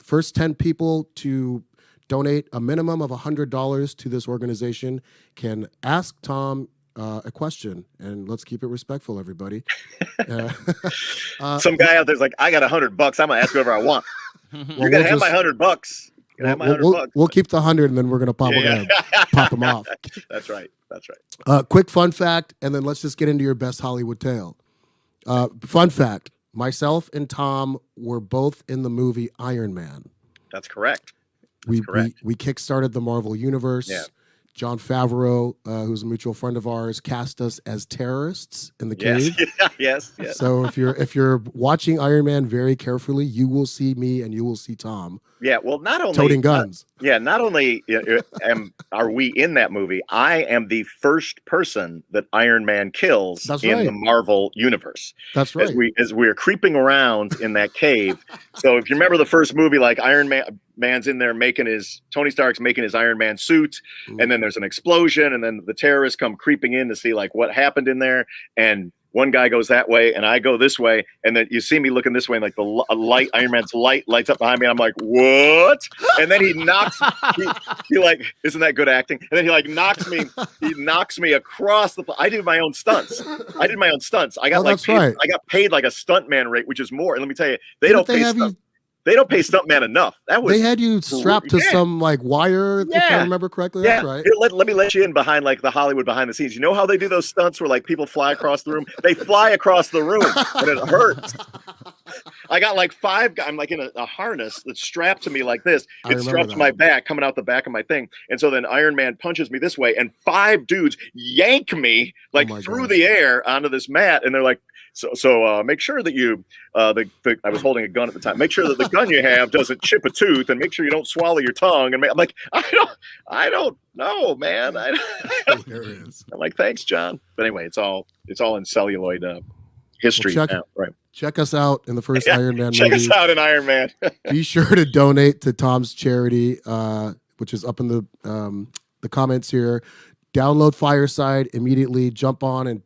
First 10 people to donate a minimum of $100 to this organization can ask Tom a question, and let's keep it respectful, everybody. Some guy out there's like, I got $100. I'm gonna ask whoever I want. You're gonna have my $100. We'll keep the 100, and then we're gonna pop them off. That's right. Quick fun fact, and then let's just get into your best Hollywood tale. Fun fact: myself and Tom were both in the movie Iron Man. That's correct. We kickstarted the Marvel Universe. Yeah. John Favreau, who's a mutual friend of ours, cast us as terrorists in the cave. Yes. So if you're watching Iron Man very carefully, you will see me and you will see Tom. Yeah. Well, not only toting guns. Not only are we in that movie, I am the first person that Iron Man kills the Marvel Universe. That's right. As we're creeping around in that cave. So if you remember the first movie, like Iron Man's in there Tony Stark's making his Iron Man suit, and then there's an explosion, and then the terrorists come creeping in to see like what happened in there, and one guy goes that way and I go this way, and then you see me looking this way, and like the Iron Man's light lights up behind me, and I'm like, what? And then he knocks he like, isn't that good acting? And then he knocks me across I did my own stunts. I got paid like a stuntman rate, which is more. And let me tell you, they don't pay stuntman enough. They had you strapped to some like wire, if I remember correctly. Yeah. That's right. Let me let you in behind like the Hollywood behind the scenes. You know how they do those stunts where like people fly across the room? They fly across the room and it hurts. I got like I'm like in a harness that's strapped to me like this. It's strapped to my back, coming out the back of my thing. And so then Iron Man punches me this way, and 5 dudes yank me like through the air onto this mat, and they're like, So make sure that you, I was holding a gun at the time. Make sure that the gun you have doesn't chip a tooth, and make sure you don't swallow your tongue. And I'm like, I don't know, man. I'm like, thanks, John. But anyway, it's all in celluloid history now, right? Check us out in the first Iron Man movie. Check us out in Iron Man. Be sure to donate to Tom's charity, which is up in the comments here. Download Fireside immediately. Jump on and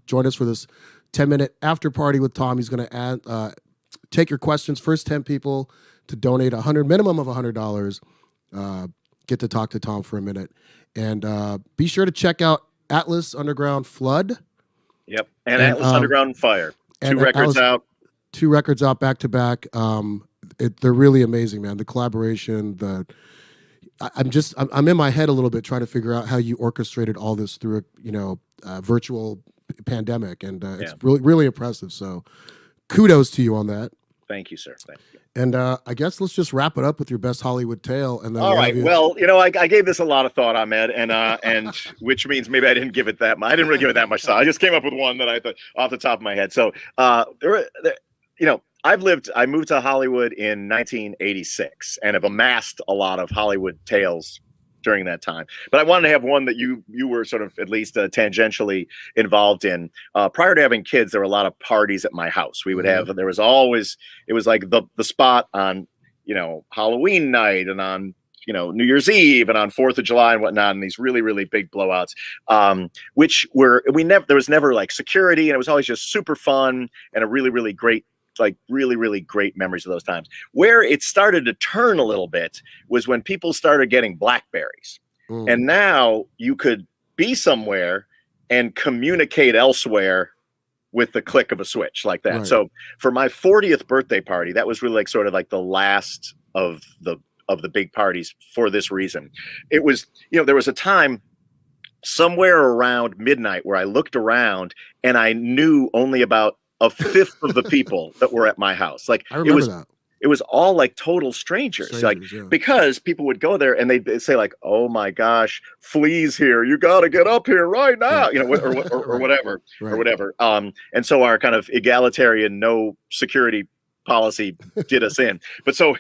join us for this 10-minute after party with Tom. He's going to take your questions. First 10 people to donate minimum of $100 get to talk to Tom for a minute. And be sure to check out Atlas Underground Flood. Yep, and Atlas Underground Fire. 2 records out. 2 records out back to back. They're really amazing, man. The collaboration, I'm in my head a little bit trying to figure out how you orchestrated all this through a virtual pandemic, and it's really, really impressive. So kudos to you on that. Thank you, sir. Thank you. And I guess let's just wrap it up with your best Hollywood tale. And then all right. Well, I gave this a lot of thought, Ahmed, and which means maybe I didn't give it that much. I didn't really give it that much thought. I just came up with one that I thought off the top of my head. So I moved to Hollywood in 1986 and have amassed a lot of Hollywood tales during that time. But I wanted to have one that you were sort of at least tangentially involved in. Prior to having kids, there were a lot of parties at my house. We would have, it was like the spot on, Halloween night and on, New Year's Eve and on 4th of July and whatnot, and these really, really big blowouts, there was never like security, and it was always just super fun and a really, really great, really, really great memories of those times. Where it started to turn a little bit was when people started getting Blackberries. And now you could be somewhere and communicate elsewhere with the click of a switch like that. Right. So for my 40th birthday party, that was really like sort of like the last of the big parties for this reason. It was, there was a time somewhere around midnight where I looked around and I knew only about a fifth of the people that were at my house. Like I remember that. It was all like total strangers, like yeah. because people would go there and they'd say like, "Oh my gosh, flea's here! You got to get up here right now," Yeah. or Right. whatever, Right. or whatever. And so our kind of egalitarian, no security policy did us in. But so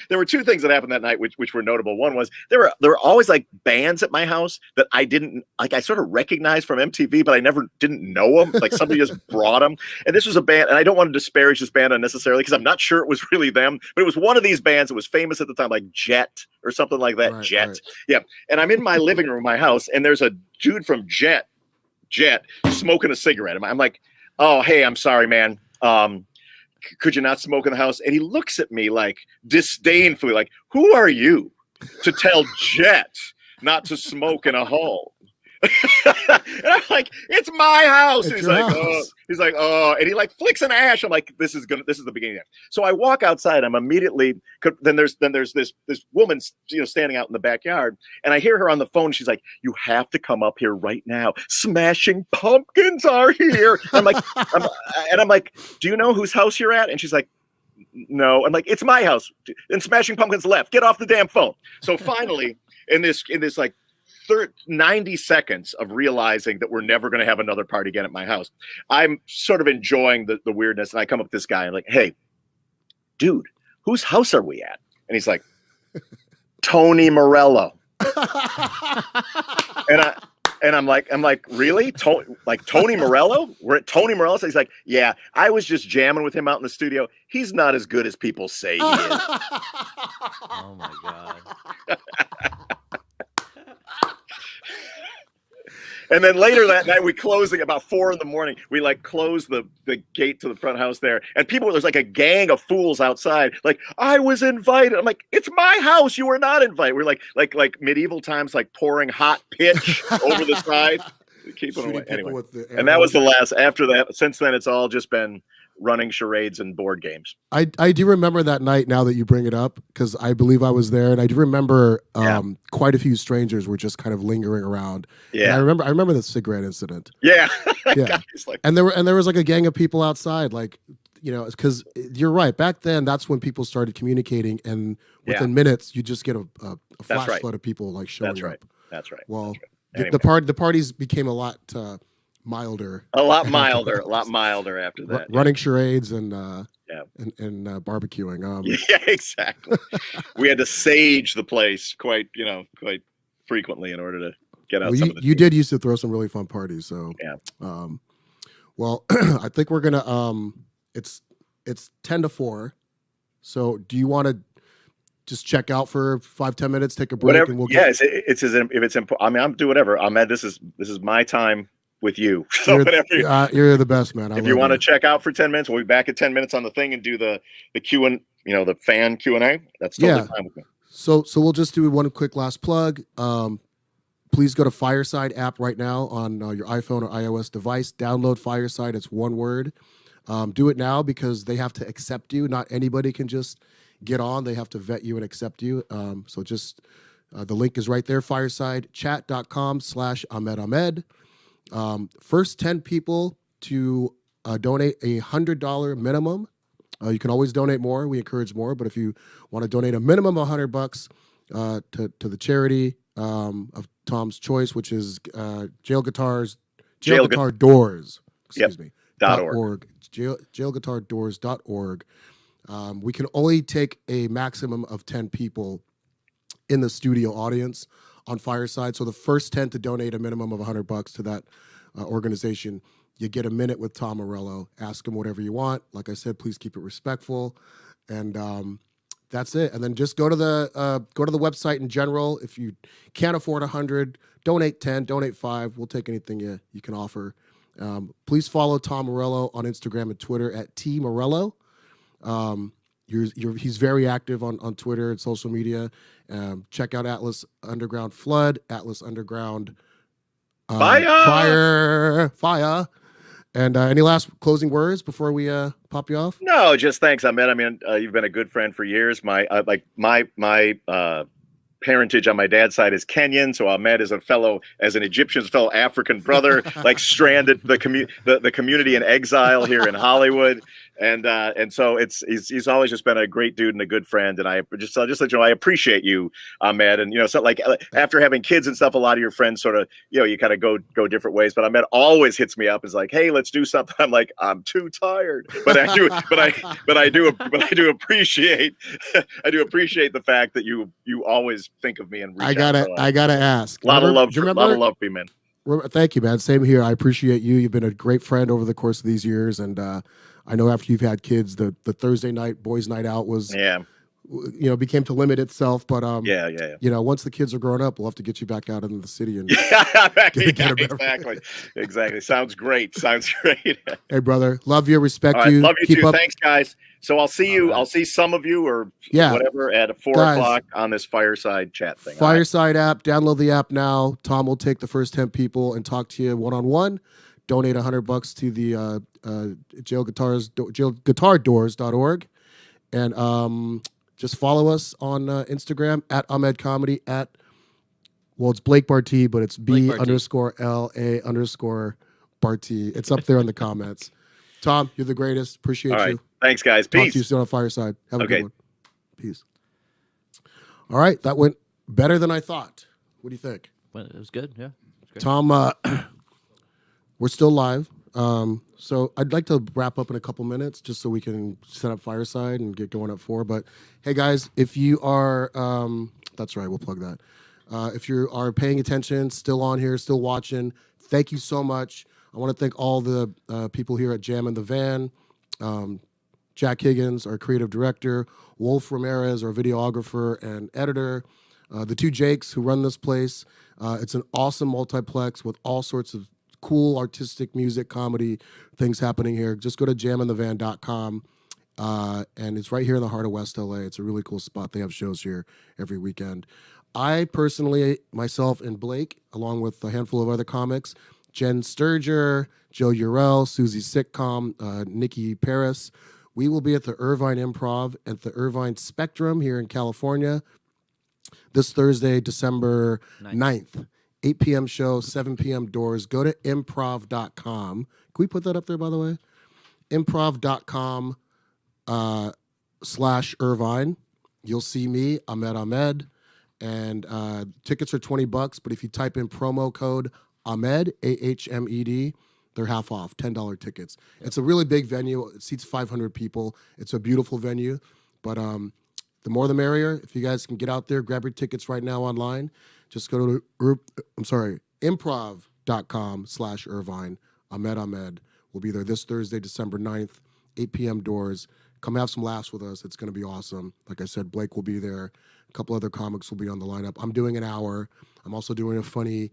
there were two things that happened that night which were notable. One was there were always like bands at my house that I didn't like. I sort of recognized from MTV, but I didn't know them. Like somebody just brought them. And this was a band, and I don't want to disparage this band unnecessarily because I'm not sure it was really them, but it was one of these bands that was famous at the time, like Jet or something like that. Right, Jet. right. Yeah. And I'm in my living room of my house, and there's a dude from Jet smoking a cigarette. I'm like, "Oh, hey, I'm sorry, man. Could you not smoke in the house?" And he looks at me like disdainfully, like, "Who are you to tell Jet not to smoke in a home?" And I'm like, "It's my house." And It's he's your like, house. "Oh," and he like flicks an ash. I'm like, this is the beginning. So I walk outside. I'm immediately, then there's this woman, standing out in the backyard, and I hear her on the phone. She's like, "You have to come up here right now. Smashing Pumpkins are here." And I'm like, "Do you know whose house you're at?" And she's like, "No." I'm like, "It's my house." And Smashing Pumpkins left. Get off the damn phone. So finally, in this like 90 seconds of realizing that we're never going to have another party again at my house, I'm sort of enjoying the weirdness. And I come up with this guy and like, "Hey, dude, whose house are we at?" And he's like, "Tony Morello." And I'm like, "Really? Tony Morello? We're at Tony Morello?" So he's like, "Yeah, I was just jamming with him out in the studio. He's not as good as people say he is." Oh my god. And then later that night, we closed about 4 a.m. We like closed the gate to the front house there, and there's like a gang of fools outside. Like, "I was invited." I'm like, "It's my house. You were not invited." We're like medieval times, like pouring hot pitch over the side, keeping away. Anyway, and that was the last. After that, since then, it's all just been running charades and board games. I do remember that night now that you bring it up, because I believe I was there, and I do remember quite a few strangers were just kind of lingering around. Yeah, and I remember the cigarette incident. Yeah, Yeah. Guys, like, And there was like a gang of people outside, like, because you're right. Back then, that's when people started communicating, and within minutes, you just get a flash flood of people like showing That's right. up. That's right. Well, Anyway. the parties became a lot milder. A lot milder after that. Running charades and and barbecuing. Yeah, exactly. We had to sage the place quite frequently in order to get out. Well, some of the you did used to throw some really fun parties. So yeah. Well, I think we're gonna. It's 10-4. So do you want to just check out for 5-10 minutes, take a break, Whatever. and we'll if it's important. I mean, I'm do whatever. Ahmed, this is my time with you. So you're the best, man. If you want to check out for 10 minutes, we'll be back at 10 minutes on the thing and do the Q and the fan Q&A. That's totally fine with me. So we'll just do one quick last plug. Please go to Fireside app right now on your iPhone or iOS device. Download Fireside. It's one word. Do it now because they have to accept you. Not anybody can just get on. They have to vet you and accept you. So just the link is right there. Firesidechat.com/Ahmed Ahmed. First 10 people to donate $100 minimum. You can always donate more. We encourage more, but if you want to donate a minimum of $100 to the charity of Tom's choice, which is Jail Guitar Doors. Excuse me. .org. Jailguitardoors.org. We can only take a maximum of 10 people in the studio audience on Fireside. So the first 10 to donate a minimum of $100 to that organization, you get a minute with Tom Morello. Ask him whatever you want. Like I said, please keep it respectful, and that's it. And then just go to the website in general. If you can't afford 100, donate 10, donate 5. We'll take anything you can offer. Please follow Tom Morello on Instagram and Twitter at @TMorello. He's very active on Twitter and social media. Check out Atlas Underground Flood, Atlas Underground Fire. And any last closing words before we pop you off? No, just thanks, Ahmed. I mean, you've been a good friend for years. My parentage on my dad's side is Kenyan, so Ahmed is an Egyptian's fellow African brother, like stranded the community in exile here in Hollywood, and so he's always just been a great dude and a good friend, and I just let you know I appreciate you, Ahmed, and so like after having kids and stuff, a lot of your friends sort of you kind of go different ways, but Ahmed always hits me up, is like, hey, let's do something. I'm like, I'm too tired, but I do appreciate the fact that you always think of me and reach out. I gotta ask. A lot of love for you, man. Thank you, man. Same here. I appreciate you. You've been a great friend over the course of these years, and I know after you've had kids, the Thursday night boys' night out was became to limit itself. But once the kids are grown up, we'll have to get you back out into the city and exactly. Sounds great. Hey, brother, love you, respect you. Love you Keep too. up. Thanks, guys. So I'll see you. I'll see some of you or whatever at 4:00 on this Fireside chat thing. Fireside app. Download the app now. Tom will take the first 10 people and talk to you one-on-one. Donate $100 to the jailguitardoors.org. And just follow us on Instagram at Ahmed Comedy it's Blake Barty, but it's B_LA_Barty. It's up there in the comments. Tom, you're the greatest. Appreciate you. Thanks, guys. Peace. Talk to you soon on Fireside. Have a good one. Peace. All right. That went better than I thought. What do you think? Well, it was good. Yeah. It was great. Tom, we're still live. So I'd like to wrap up in a couple minutes just so we can set up Fireside and get going at 4. But hey, guys, if you are, that's right, we'll plug that. If you are paying attention, still on here, still watching, thank you so much. I want to thank all the people here at Jam in the Van, Jack Higgins, our creative director, Wolf Ramirez, our videographer and editor, the two Jakes who run this place. It's an awesome multiplex with all sorts of cool artistic music, comedy things happening here. Just go to jaminthevan.com, and it's right here in the heart of West LA. It's a really cool spot. They have shows here every weekend. I personally, myself and Blake, along with a handful of other comics, Jen Sturger, Joe Urell, Susie Sitcom, Nikki Paris. We will be at the Irvine Improv at the Irvine Spectrum here in California this Thursday, December 9th. 8 p.m. show, 7 p.m. doors. Go to improv.com. Can we put that up there, by the way? Improv.com /Irvine. You'll see me, Ahmed Ahmed. And tickets are $20, but if you type in promo code Ahmed, AHMED, they're half off, $10 tickets. It's a really big venue. It seats 500 people. It's a beautiful venue, but the more the merrier. If you guys can get out there, grab your tickets right now online. Just go to improv.com /Irvine. Ahmed Ahmed will be there this Thursday, December 9th, 8 p.m. doors. Come have some laughs with us. It's going to be awesome. Like I said, Blake will be there. A couple other comics will be on the lineup. I'm doing an hour. I'm also doing a funny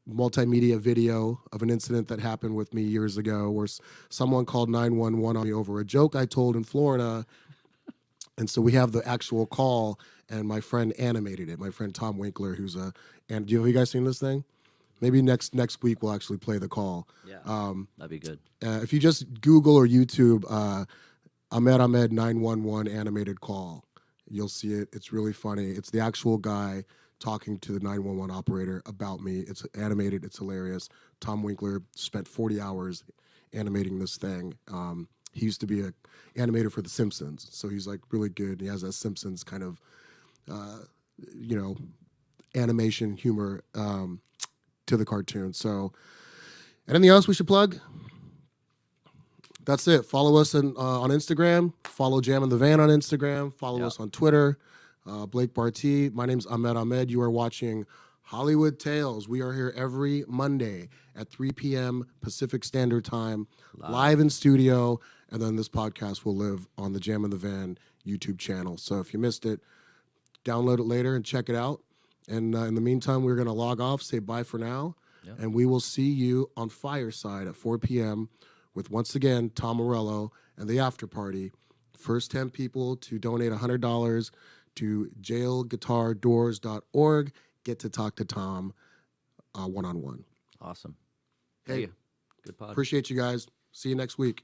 multimedia video of an incident that happened with me years ago where someone called 911 on me over a joke I told in Florida. And so we have the actual call, and my friend animated it. My friend Tom Winkler, who's and have you guys seen this thing? Maybe next week we'll actually play the call. Yeah, that'd be good. If you just Google or YouTube Ahmed Ahmed 911 animated call, you'll see it. It's really funny. It's the actual guy talking to the 911 operator about me. It's animated. It's hilarious. Tom Winkler spent 40 hours animating this thing. He used to be an animator for The Simpsons, so he's like really good. He has that Simpsons kind of, animation humor to the cartoon. So, anything else we should plug? That's it. Follow us on Instagram. Follow Jam in the Van on Instagram. Follow us on Twitter. Blake Barty. My name's Ahmed Ahmed. You are watching Hollywood Tales. We are here every Monday at 3 p.m. Pacific Standard Time, live in studio. And then this podcast will live on the Jam in the Van YouTube channel. So if you missed it, download it later and check it out. And in the meantime, we're going to log off, say bye for now. Yep. And we will see you on Fireside at 4 p.m. with, once again, Tom Morello and the after party. First 10 people to donate $100 to jailguitardoors.org get to talk to Tom one-on-one. Awesome. Hey, Hey, good pod. appreciate you guys. See you next week.